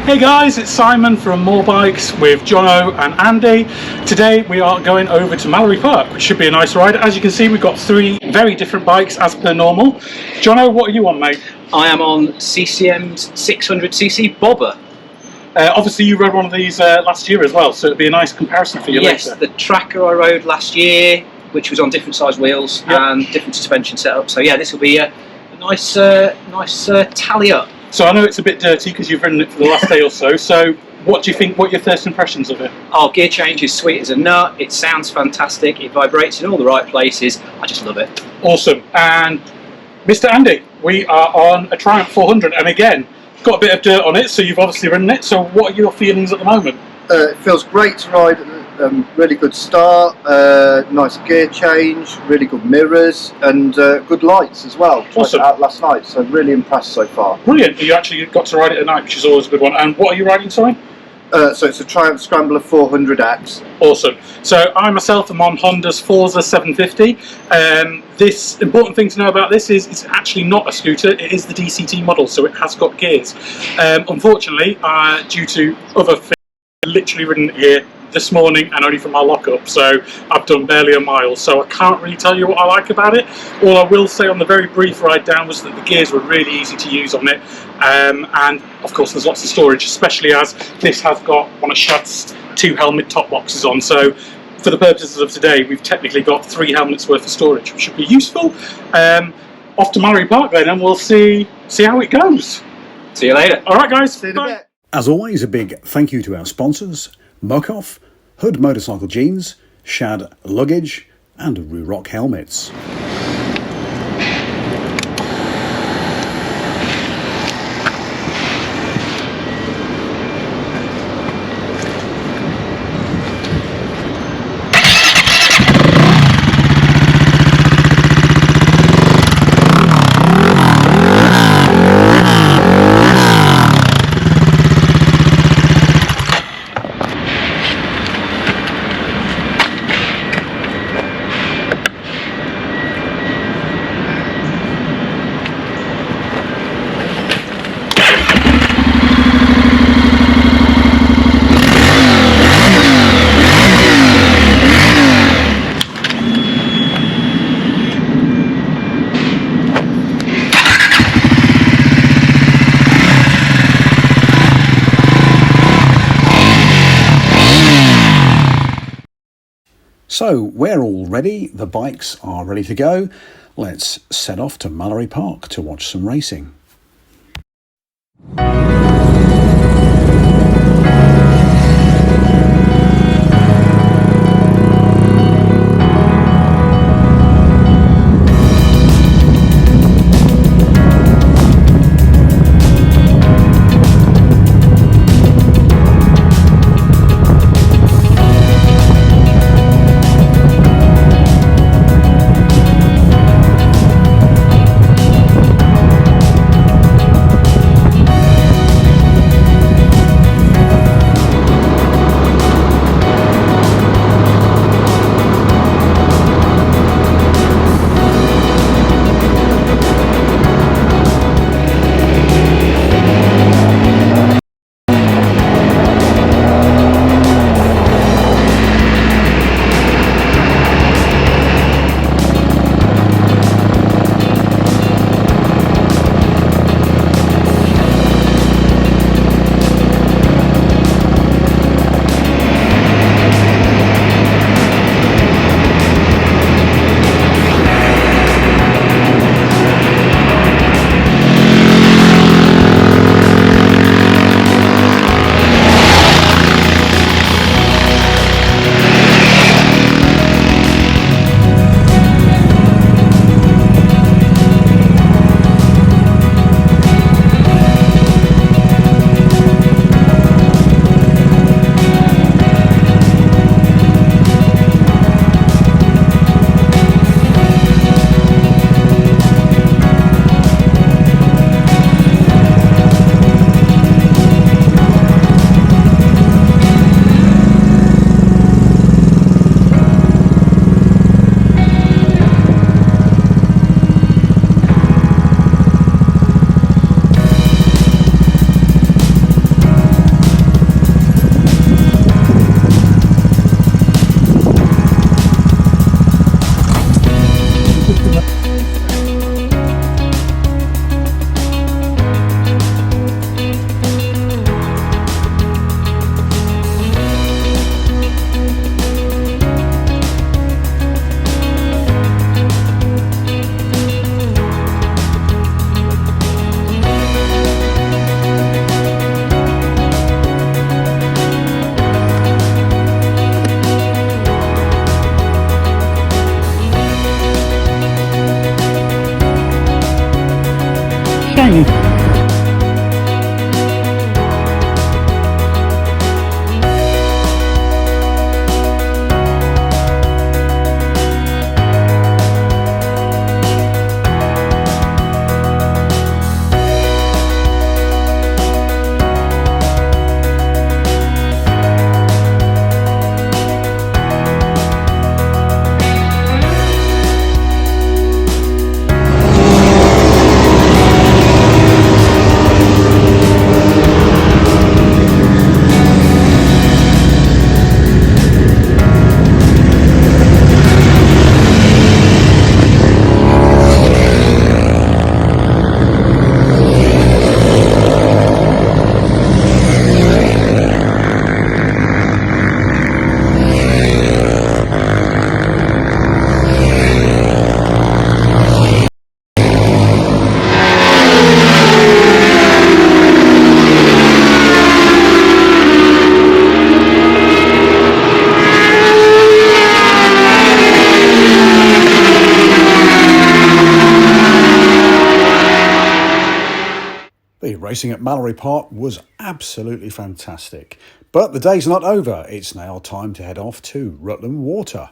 Hey guys, it's Simon from MoreBikes with Jono and Andy. Today we are going over to Mallory Park, which should be a nice ride. As you can see, we've got three very different bikes as per normal. Jono, what are you on, mate? I am on CCM's 600cc Bobber. Obviously you rode one of these last year as well, so it'll be a nice comparison for you later. Yes, the tracker I rode last year, which was on different size wheels and different suspension setup. So yeah, this will be a nice tally up. So I know it's a bit dirty because you've ridden it for the last day or so, so what do you think, what are your first impressions of it? Our gear change is sweet as a nut, it sounds fantastic, it vibrates in all the right places, I just love it. Awesome. And Mr. Andy, we are on a Triumph 400, and again, got a bit of dirt on it, so you've obviously ridden it, so what are your feelings at the moment? It feels great to ride, really good start, nice gear change, really good mirrors, and good lights as well. Tried Awesome. it out last night, so really impressed so far. Brilliant, you actually got to ride it at night, which is always a good one. And what are you riding, sorry? So it's a Triumph Scrambler 400X. Awesome. So I myself am on Honda's Forza 750. This important thing to know about this is it's actually not a scooter, it is the DCT model, so it has got gears. Unfortunately, due to other things, I've literally ridden it here this morning and only from my lockup, so I've done barely a mile, so I can't really tell you what I like about it. All I will say on the very brief ride down was that the gears were really easy to use on it, and of course there's lots of storage, especially as this has got one of SHAD's 2 helmet top boxes on, so for the purposes of today we've technically got 3 helmets worth of storage, which should be useful. Off to Mallory Park then, and we'll see how it goes. See you later. Alright guys, See you in a bit. As always, a big thank you to our sponsors, Muc-Off, Hood Motorcycle Jeans, SHAD Luggage and Ruroc Helmets. So we're all ready, the bikes are ready to go. Let's set off to Mallory Park to watch some racing. The racing at Mallory Park was absolutely fantastic. But the day's not over. It's now time to head off to Rutland Water.